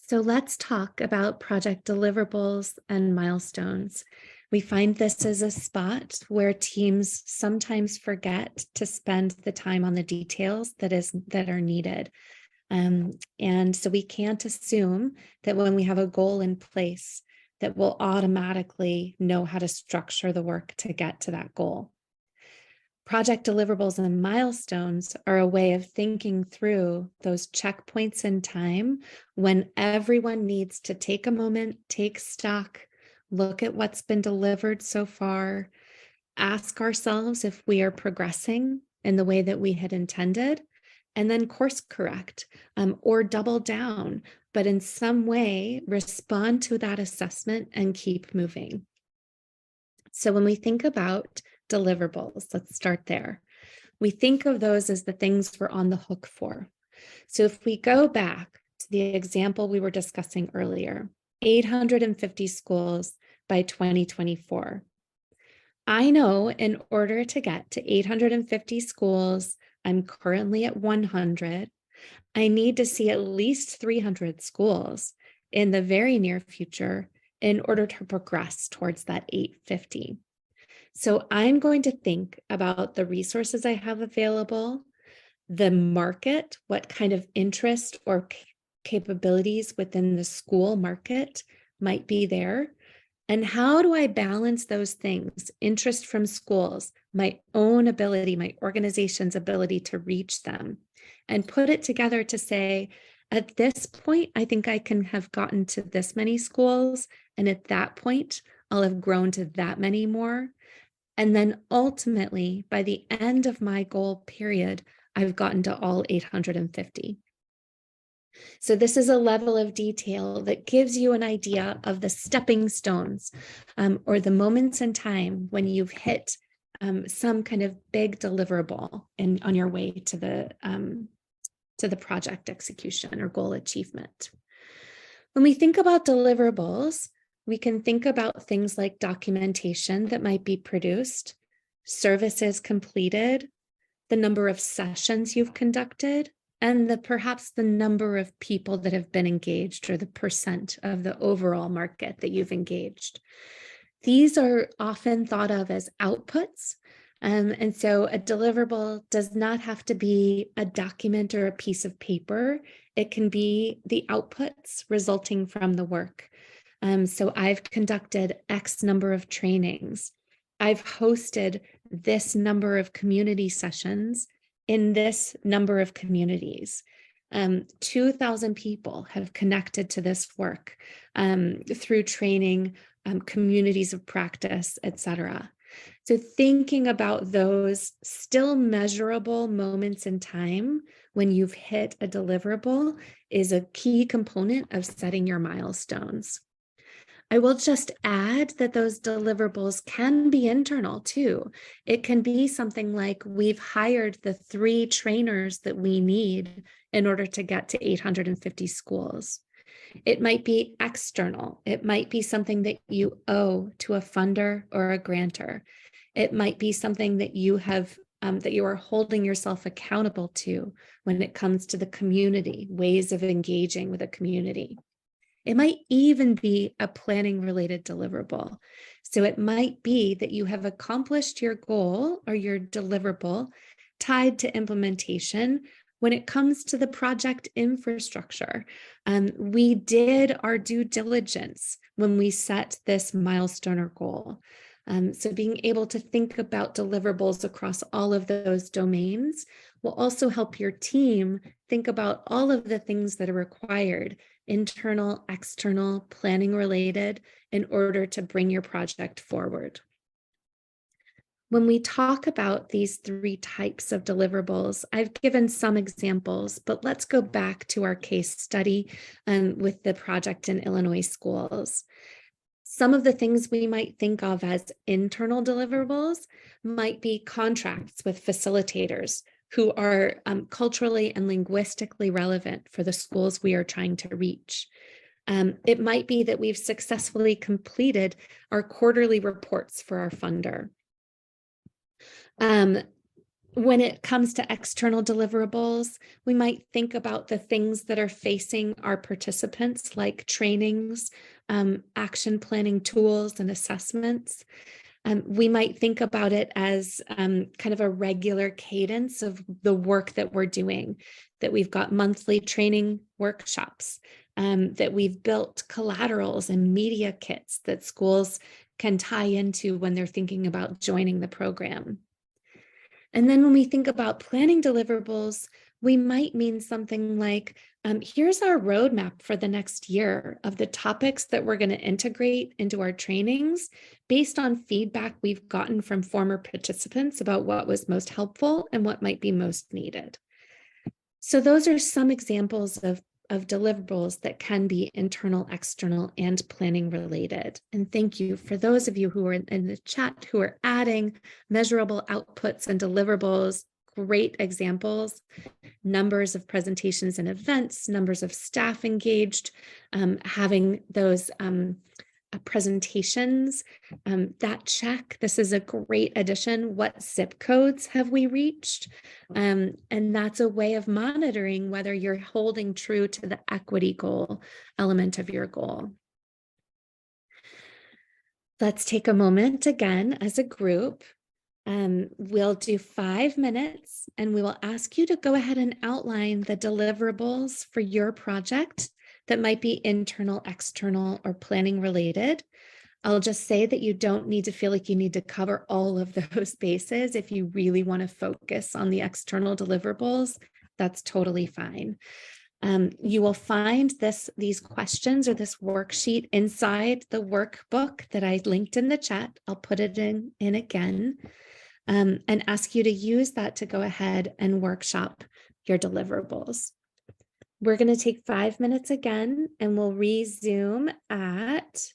So let's talk about project deliverables and milestones. We find this as a spot where teams sometimes forget to spend the time on the details that are needed. And so we can't assume that when we have a goal in place that we'll automatically know how to structure the work to get to that goal. Project deliverables and milestones are a way of thinking through those checkpoints in time when everyone needs to take a moment, take stock, look at what's been delivered so far, ask ourselves if we are progressing in the way that we had intended, and then course correct or double down, but in some way respond to that assessment and keep moving. So when we think about deliverables, let's start there. We think of those as the things we're on the hook for. So if we go back to the example we were discussing earlier, 850 schools by 2024. I know in order to get to 850 schools, I'm currently at 100. I need to see at least 300 schools in the very near future in order to progress towards that 850. So I'm going to think about the resources I have available, the market, what kind of interest or capabilities within the school market might be there, and how do I balance those things, interest from schools, my own ability, my organization's ability to reach them, and put it together to say, at this point, I think I can have gotten to this many schools, and at that point, I'll have grown to that many more. And then ultimately, by the end of my goal period, I've gotten to all 850. So this is a level of detail that gives you an idea of the stepping stones or the moments in time when you've hit some kind of big deliverable on your way to the project execution or goal achievement. When we think about deliverables, we can think about things like documentation that might be produced, services completed, the number of sessions you've conducted, and perhaps the number of people that have been engaged or the percent of the overall market that you've engaged. These are often thought of as outputs. And so a deliverable does not have to be a document or a piece of paper. It can be the outputs resulting from the work. So I've conducted X number of trainings. I've hosted this number of community sessions in this number of communities. 2,000 people have connected to this work through training, communities of practice, etc. So thinking about those still measurable moments in time when you've hit a deliverable is a key component of setting your milestones. I will just add that those deliverables can be internal too. It can be something like we've hired the 3 trainers that we need in order to get to 850 schools. It might be external. It might be something that you owe to a funder or a grantor. It might be something that you have that you are holding yourself accountable to when it comes to the community, ways of engaging with a community. It might even be a planning related deliverable. So it might be that you have accomplished your goal or your deliverable tied to implementation when it comes to the project infrastructure. We did our due diligence when we set this milestone or goal. So being able to think about deliverables across all of those domains will also help your team think about all of the things that are required, internal, external, planning related, in order to bring your project forward. When we talk about these 3 types of deliverables, I've given some examples, but let's go back to our case study with the project in Illinois schools. Some of the things we might think of as internal deliverables might be contracts with facilitators who are culturally and linguistically relevant for the schools we are trying to reach. It might be that we've successfully completed our quarterly reports for our funder. When it comes to external deliverables, we might think about the things that are facing our participants, like trainings, action planning tools, and assessments. We might think about it as kind of a regular cadence of the work that we're doing, that we've got monthly training workshops, that we've built collaterals and media kits that schools can tie into when they're thinking about joining the program. And then when we think about planning deliverables, we might mean something like, here's our roadmap for the next year of the topics that we're going to integrate into our trainings based on feedback we've gotten from former participants about what was most helpful and what might be most needed. So those are some examples of deliverables that can be internal, external, and planning related. And thank you for those of you who are in the chat who are adding measurable outputs and deliverables. Great examples, numbers of presentations and events, numbers of staff engaged, having those presentations, that check. This is a great addition. What zip codes have we reached? And that's a way of monitoring whether you're holding true to the equity goal element of your goal. Let's take a moment again as a group. We'll do 5 minutes and we will ask you to go ahead and outline the deliverables for your project that might be internal, external, or planning related. I'll just say that you don't need to feel like you need to cover all of those bases. If you really want to focus on the external deliverables, that's totally fine. You will find these questions or this worksheet inside the workbook that I linked in the chat. I'll put it in again and ask you to use that to go ahead and workshop your deliverables. We're going to take 5 minutes again, and we'll resume at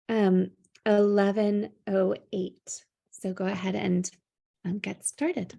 11:08. So go ahead and get started.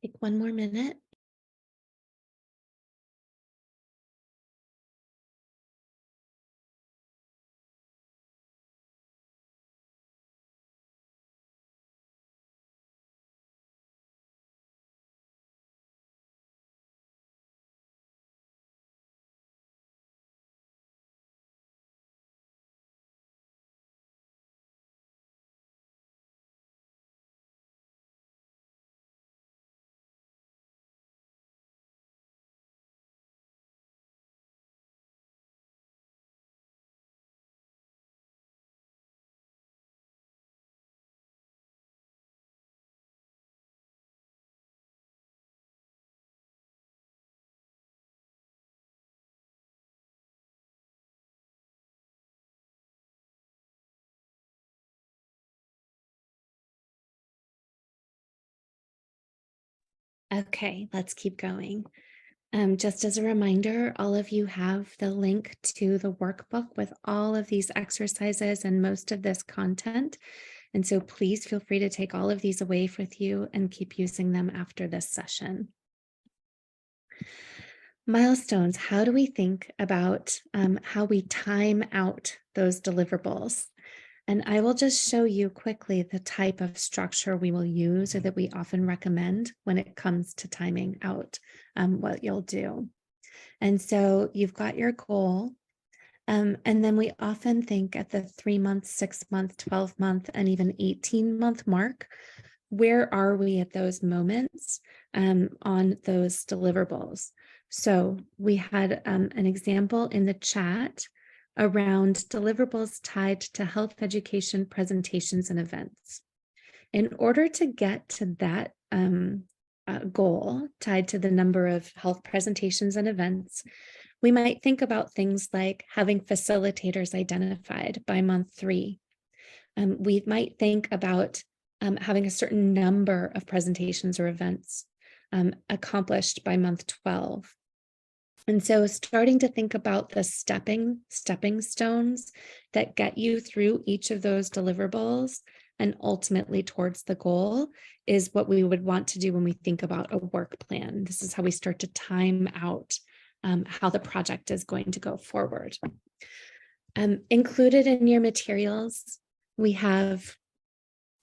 Take one more minute. Okay, let's keep going. Just as a reminder, all of you have the link to the workbook with all of these exercises and most of this content. And so please feel free to take all of these away with you and keep using them after this session. Milestones, how do we think about how we time out those deliverables? And I will just show you quickly the type of structure we will use or that we often recommend when it comes to timing out what you'll do. And so you've got your goal. And then we often think at the 3-month, 6-month, 12-month, and even 18-month mark, where are we at those moments on those deliverables? So we had an example in the chat around deliverables tied to health education presentations and events. In order to get to that goal tied to the number of health presentations and events, we might think about things like having facilitators identified by month 3. We might think about having a certain number of presentations or events accomplished by month 12. And so starting to think about the stepping stones that get you through each of those deliverables and ultimately towards the goal is what we would want to do when we think about a work plan. This is how we start to time out how the project is going to go forward. Included in your materials, we have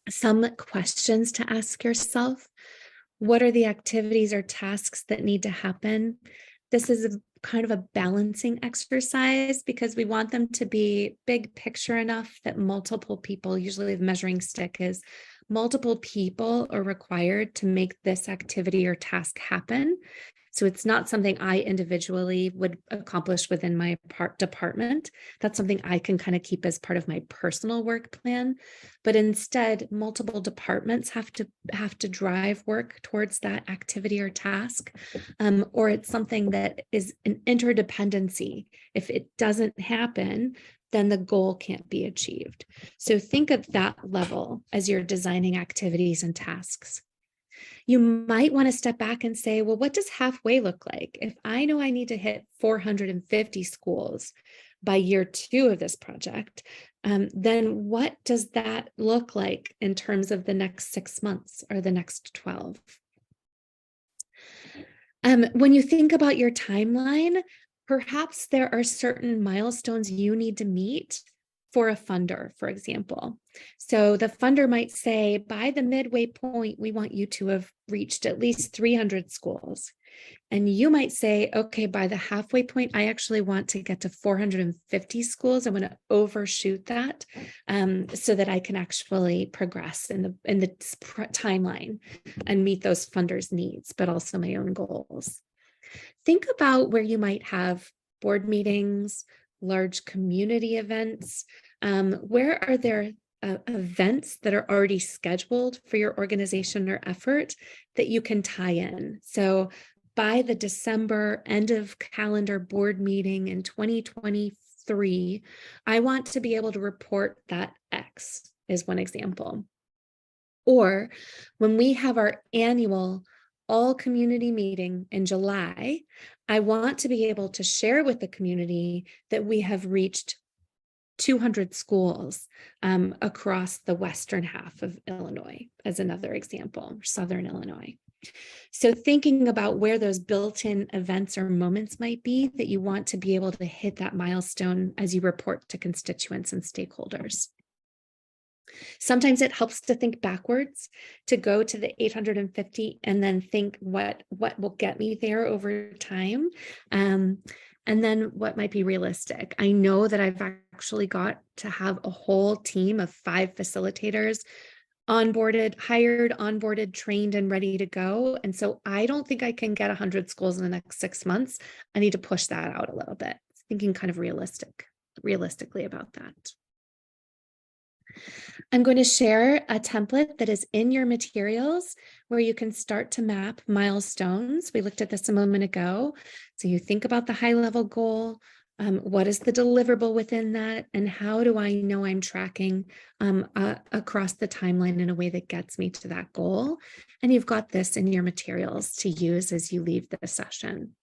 some questions to ask yourself. What are the activities or tasks that need to happen? This is a kind of a balancing exercise because we want them to be big picture enough that multiple people, usually the measuring stick is multiple people are required to make this activity or task happen. So it's not something I individually would accomplish within my department. That's something I can kind of keep as part of my personal work plan. But instead, multiple departments have to drive work towards that activity or task, or it's something that is an interdependency. If it doesn't happen, then the goal can't be achieved. So think of that level as you're designing activities and tasks. You might want to step back and say, well, what does halfway look like? If I know I need to hit 450 schools by year 2 of this project, then what does that look like in terms of the next 6 months or the next 12? When you think about your timeline, perhaps there are certain milestones you need to meet for a funder, for example. So the funder might say, by the midway point, we want you to have reached at least 300 schools. And you might say, okay, by the halfway point, I actually want to get to 450 schools. I want to overshoot that so that I can actually progress in the timeline and meet those funders' needs, but also my own goals. Think about where you might have board meetings, large community events. Where are there events that are already scheduled for your organization or effort that you can tie in? So by the December end of calendar board meeting in 2023, I want to be able to report that X is one example. Or when we have our annual all community meeting in July, I want to be able to share with the community that we have reached 200 schools across the western half of Illinois, as another example, southern Illinois. So thinking about where those built-in events or moments might be that you want to be able to hit that milestone as you report to constituents and stakeholders. Sometimes it helps to think backwards, to go to the 850 and then think what will get me there over time. And then what might be realistic. I know that I've actually got to have a whole team of 5 facilitators hired, onboarded, trained, and ready to go. And so I don't think I can get 100 schools in the next 6 months. I need to push that out a little bit, thinking kind of realistically about that. I'm going to share a template that is in your materials where you can start to map milestones. We looked at this a moment ago. So you think about the high-level goal, what is the deliverable within that, and how do I know I'm tracking across the timeline in a way that gets me to that goal? And you've got this in your materials to use as you leave the session.